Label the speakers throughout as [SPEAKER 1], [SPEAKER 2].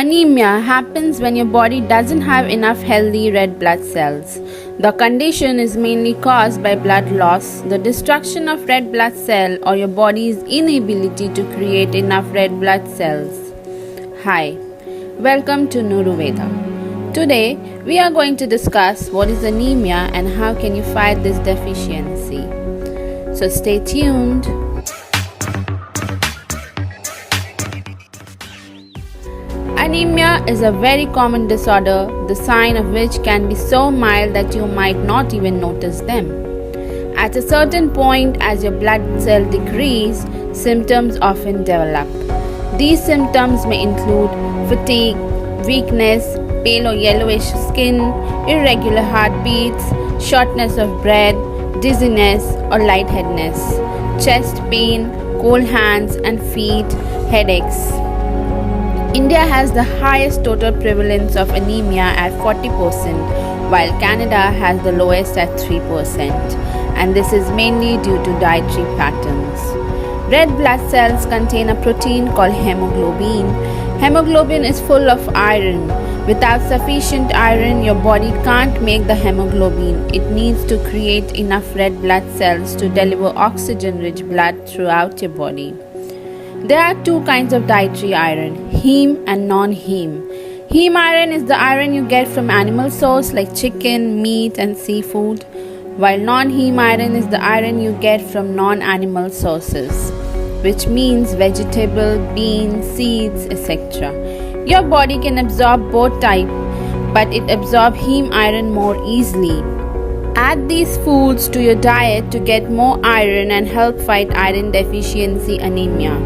[SPEAKER 1] Anemia happens when your body doesn't have enough healthy red blood cells. The condition is mainly caused by blood loss, the destruction of red blood cell, or your body's inability to create enough red blood cells. Hi, welcome to Nuruveda. Today, we are going to discuss what is anemia and how can you fight this deficiency. So stay tuned. Anemia is a very common disorder, the sign of which can be so mild that you might not even notice them. At a certain point, as your blood cell decrease, symptoms often develop. These symptoms may include fatigue, weakness, pale or yellowish skin, irregular heartbeats, shortness of breath, dizziness or lightheadedness, chest pain, cold hands and feet, headaches. India has the highest total prevalence of anemia at 40%, while Canada has the lowest at 3%, and this is mainly due to dietary patterns. Red blood cells contain a protein called hemoglobin. Hemoglobin is full of iron. Without sufficient iron, your body can't make the hemoglobin. It needs to create enough red blood cells to deliver oxygen-rich blood throughout your body. There are two kinds of dietary iron, heme and non-heme. Heme iron is the iron you get from animal source like chicken, meat and seafood, while non-heme iron is the iron you get from non-animal sources, which means vegetable, beans, seeds, etc. Your body can absorb both types, but it absorbs heme iron more easily. Add these foods to your diet to get more iron and help fight iron deficiency anemia.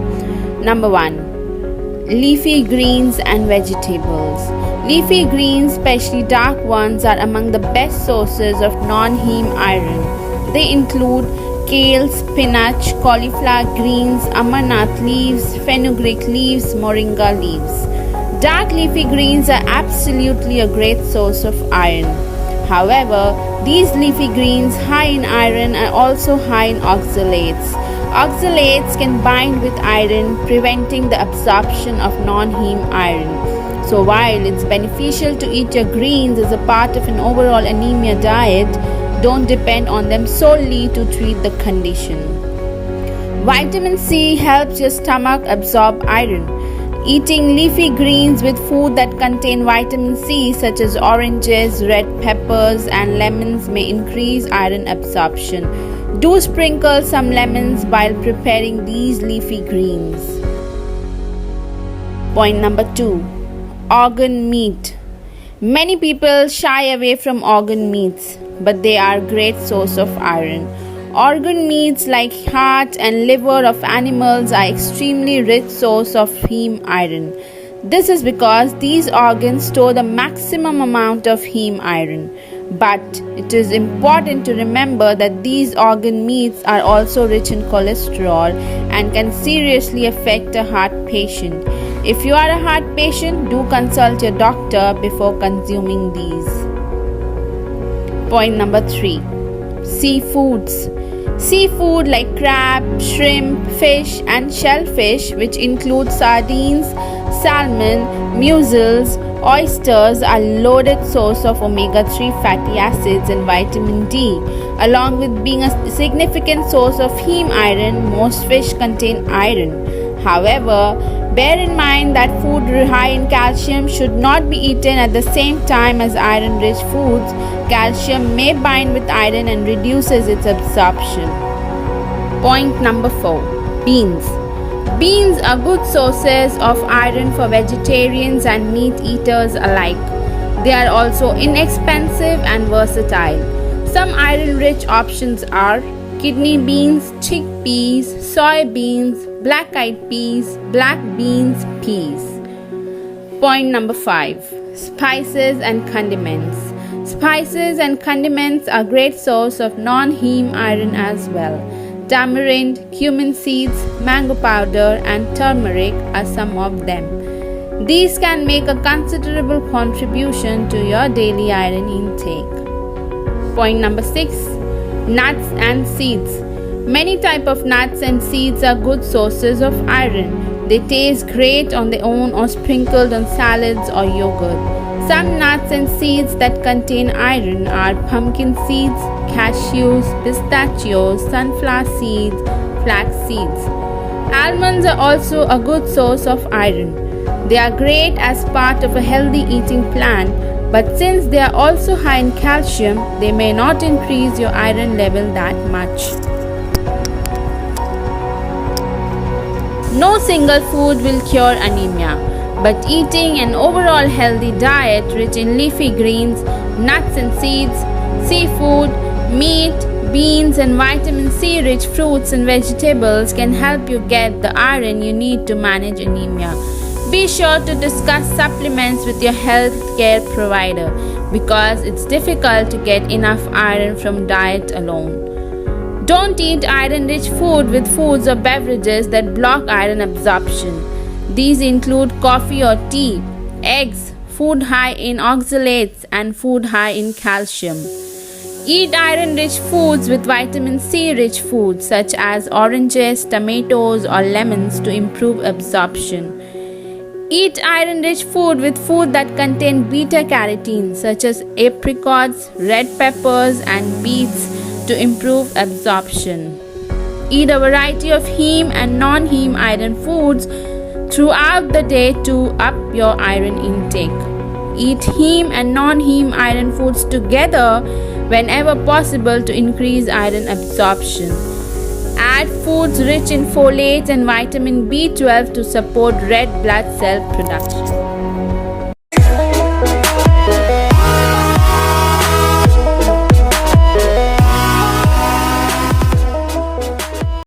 [SPEAKER 1] Number 1. Leafy greens and vegetables. Leafy greens, especially dark ones, are among the best sources of non-heme iron. They include kale, spinach, cauliflower greens, amaranth leaves, fenugreek leaves, moringa leaves. Dark leafy greens are absolutely a great source of iron. However, these leafy greens high in iron are also high in oxalates. Oxalates can bind with iron, preventing the absorption of non-heme iron. So while it's beneficial to eat your greens as a part of an overall anemia diet, don't depend on them solely to treat the condition. Vitamin C helps your stomach absorb iron. Eating leafy greens with food that contain vitamin C such as oranges, red peppers and lemons may increase iron absorption. Do sprinkle some lemons while preparing these leafy greens. Point number 2. Organ meat. Many people shy away from organ meats, but they are a great source of iron. Organ meats like heart and liver of animals are extremely rich source of heme iron. This is because these organs store the maximum amount of heme iron. But it is important to remember that these organ meats are also rich in cholesterol and can seriously affect a heart patient. If you are a heart patient, do consult your doctor before consuming these. Point number 3. Seafoods. Seafood like crab, shrimp, fish and shellfish, which include sardines, salmon, mussels, oysters, are loaded source of omega-3 fatty acids and vitamin D. Along with being a significant source of heme iron, most fish contain iron. However, bear in mind that food high in calcium should not be eaten at the same time as iron-rich foods. Calcium may bind with iron and reduces its absorption. Point number 4. Beans. Beans are good sources of iron for vegetarians and meat eaters alike. They are also inexpensive and versatile. Some iron-rich options are kidney beans, chickpeas, soybeans, black-eyed peas, black beans, peas. Point number 5. Spices and condiments. Spices and condiments are great source of non-heme iron as well. Tamarind, cumin seeds, mango powder and turmeric are some of them. These can make a considerable contribution to your daily iron intake. Point number 6. Nuts and seeds. Many types of nuts and seeds are good sources of iron. They taste great on their own or sprinkled on salads or yogurt. Some nuts and seeds that contain iron are pumpkin seeds, cashews, pistachios, sunflower seeds, flax seeds. Almonds are also a good source of iron. They are great as part of a healthy eating plan, but since they are also high in calcium, they may not increase your iron level that much. No single food will cure anemia, but eating an overall healthy diet rich in leafy greens, nuts and seeds, seafood, meat, beans and vitamin C rich fruits and vegetables can help you get the iron you need to manage anemia. Be sure to discuss supplements with your healthcare provider because it's difficult to get enough iron from diet alone. Don't eat iron-rich food with foods or beverages that block iron absorption. These include coffee or tea, eggs, food high in oxalates, and food high in calcium. Eat iron-rich foods with vitamin C-rich foods such as oranges, tomatoes, or lemons to improve absorption. Eat iron-rich food with food that contain beta-carotene such as apricots, red peppers, and beets to improve absorption. Eat a variety of heme and non-heme iron foods throughout the day to up your iron intake. Eat heme and non-heme iron foods together whenever possible to increase iron absorption. Add foods rich in folate and vitamin B12 to support red blood cell production.